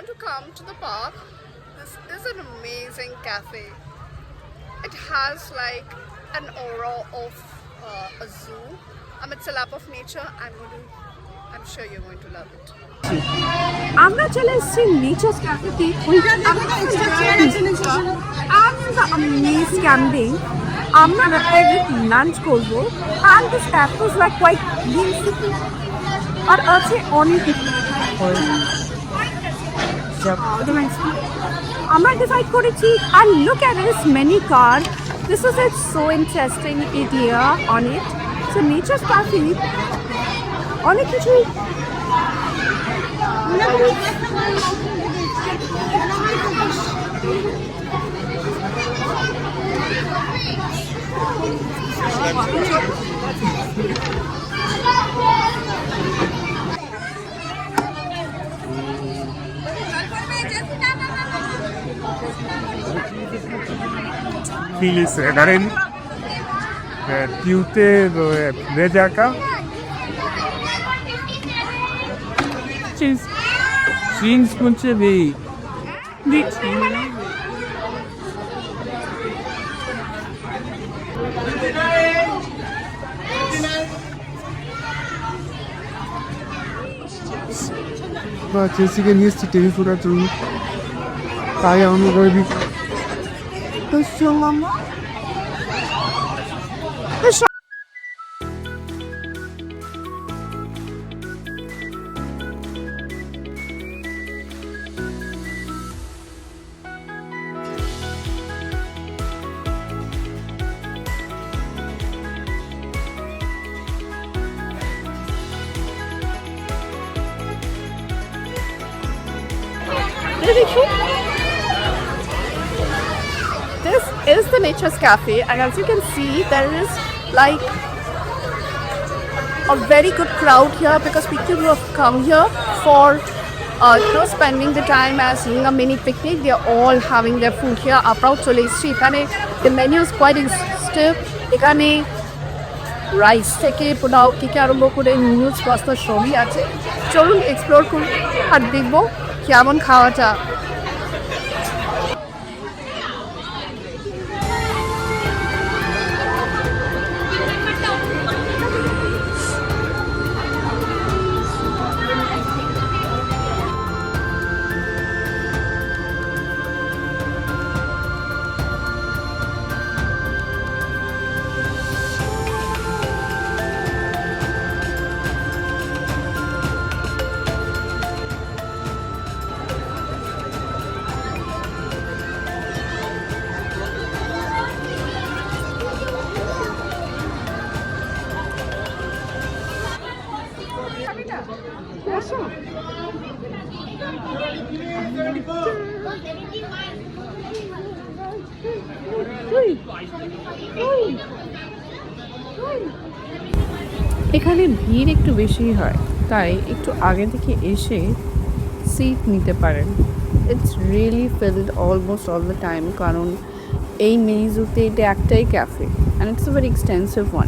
want to come to the park, this is an amazing cafe. It has like an aura of a zoo. It's a lap of nature. I'm sure you're going to love it. আমরা চলে এসেছি nature's ক্যাফেতে amazed camping আমরা lunch করবো and this cafe was like quite beautiful আর আছে অনেক আমরা decide করেছি and look at this mini car. This is a so interesting idea on it. So nature's cafe অনেক কিছু Felice Garen, Piute Vejaka. Jeans munche bhi. Ba Jessica niye siteli fotoğrafını kaya onu böyle Kışılama. This is the Nature's Cafe, and as you can see, there is like a very good crowd here because people who have come here for spending the time as seeing a mini picnic. They are all having their food here. Our proud chole street. The menu is quite extensive. এখানে rice থেকে পোলাও থেকে আরম্ভ করে noodles pasta সবই আছে। চলুন explore করুন আর দেখবো কেমন খাওয়াটা। এখানে ভিড় একটু বেশি হয় তাই একটু আগে থেকে এসে সিট নিতে পারেন it's really filled almost all the time কারণ এই মিনি জুতে এটা একটাই cafe and it's a very extensive one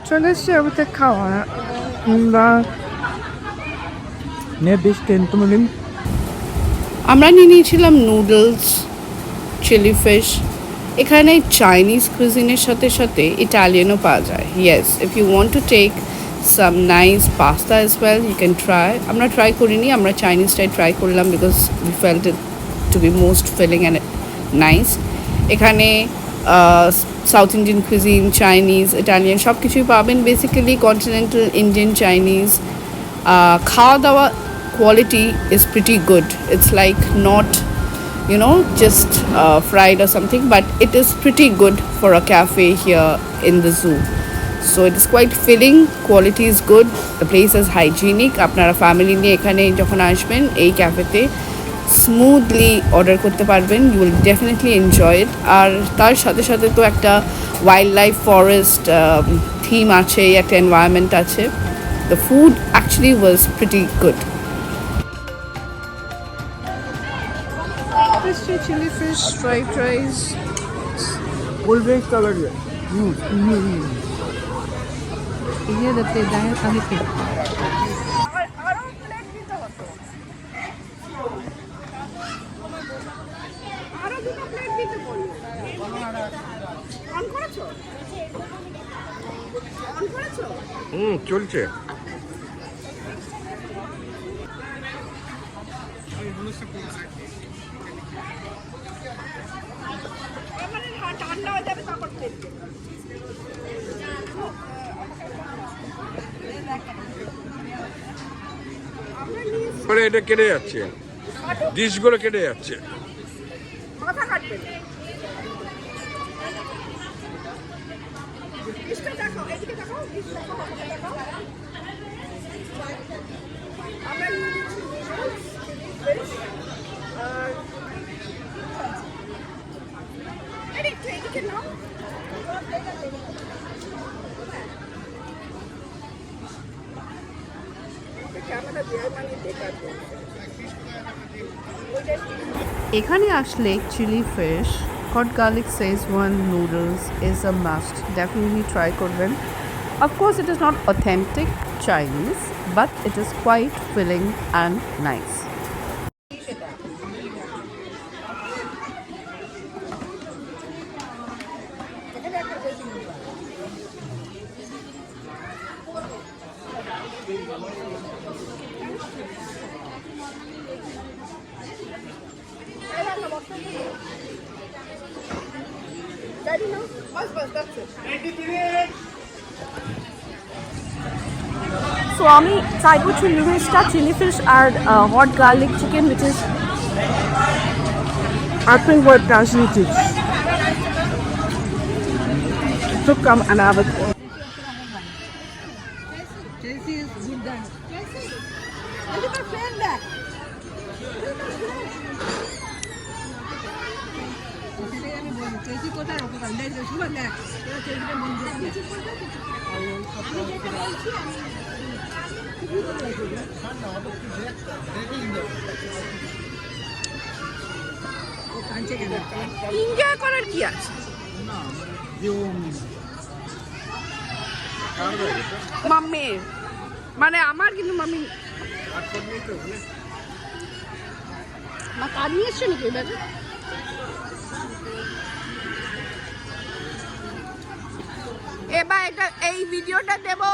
চলে এসছি আমাদের খাওয়া আমরা বেশ টেন্টমিন আমরা নিয়ে নিয়েছিলাম নুডলস চিলি ফিশ এখানে চাইনিজ কুজিনের সাথে সাথে ইটালিয়ানও পাওয়া যায় yes if you want to take some nice pasta as well you can try আমরা ট্রাই করিনি আমরা চাইনিজটাই ট্রাই করলাম because we felt it to be most filling and nice এখানে South Indian cuisine Chinese Italian সব কিছুই পাবেন basically continental Indian Chinese খাওয়া দাওয়া quality is pretty good. It's like not just fried or something, but it is pretty good for a cafe here in the zoo. So it is quite filling, quality is good, the place is hygienic. আপনারা family নিয়ে এখানে যখন আসবেন এই ক্যাফেতে smoothly order করতে পারবেন, you will definitely enjoy it. আর তার সাথে সাথে তো একটা ওয়াইল্ড লাইফ ফরেস্ট থিম আছে, একটা এনভায়রনমেন্ট আছে. The food actually was pretty good. Chili fish, fried rice. Full drink color here. Iya dete dahil kami on করেছো? অন করেছো? চলছে। মানে ঠান্ডা হয়ে যাবে তখন দেখবে। পরে এটা কেটে যাচ্ছে, ডিশগুলো কেটে যাচ্ছে। মাথা কাটবে। ডিশটা দেখাও, এদিকে দেখাও, ডিশ দেখাও, আমাকে দেখাও। আমরা নিয়ে নিচ্ছি noodles, fish, আর একটু এদিকে নাও। ক্যামেরা দিয়ে মানে বেকার। এখানে আসলে chilli fish, hot garlic Szechuan noodles is a must. Definitely try করবেন. Of course, it is not authentic Chinese, but it is quite filling and nice. So আমি চাইবো চিলি ফিশটা, চিলি ফিশ আর hot garlic chicken which is I think what Dashi did. So come and have a enjoy করার কি আছে? মাম্মির মানে আমার, কিন্তু মাম্মি মা কাজ নিয়ে এসছে নাকি এবারে? এবার এটা এই ভিডিওটা দেবো,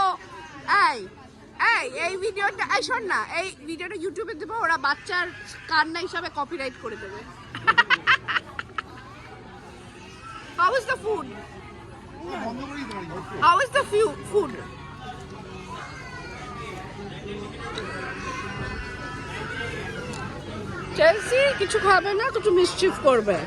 এই ভিডিওটা শোন না, এই ভিডিওটা ইউটিউবে দেবো, ওরা বাচ্চার কান্না হিসাবে কপিরাইট করে দেবে। How is the food? How is the food? Chelsea কিছু খাবে না, কিছু মিসচিফ করবে।